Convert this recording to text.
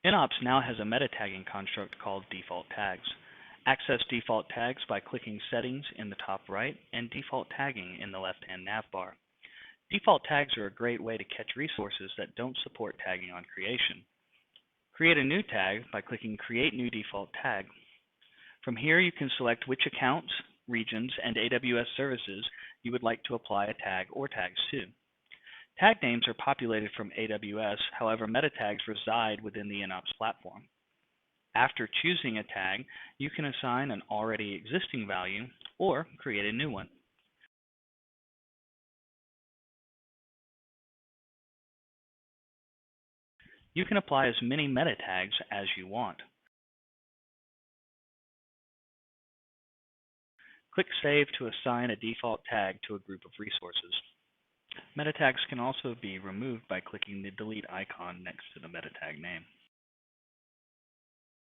nOps now has a meta tagging construct called default tags. Access default tags by clicking Settings in the top right and Default Tagging in the left-hand nav bar. Default tags are a great way to catch resources that don't support tagging on creation. Create a new tag by clicking Create New Default Tag. From here, you can select which accounts, regions, and AWS services you would like to apply a tag or tags to. Tag names are populated from AWS, however, meta tags reside within the nOps platform. After choosing a tag, you can assign an already existing value or create a new one. You can apply as many meta tags as you want. Click Save to assign a default tag to a group of resources. Meta tags can also be removed by clicking the delete icon next to the meta tag name.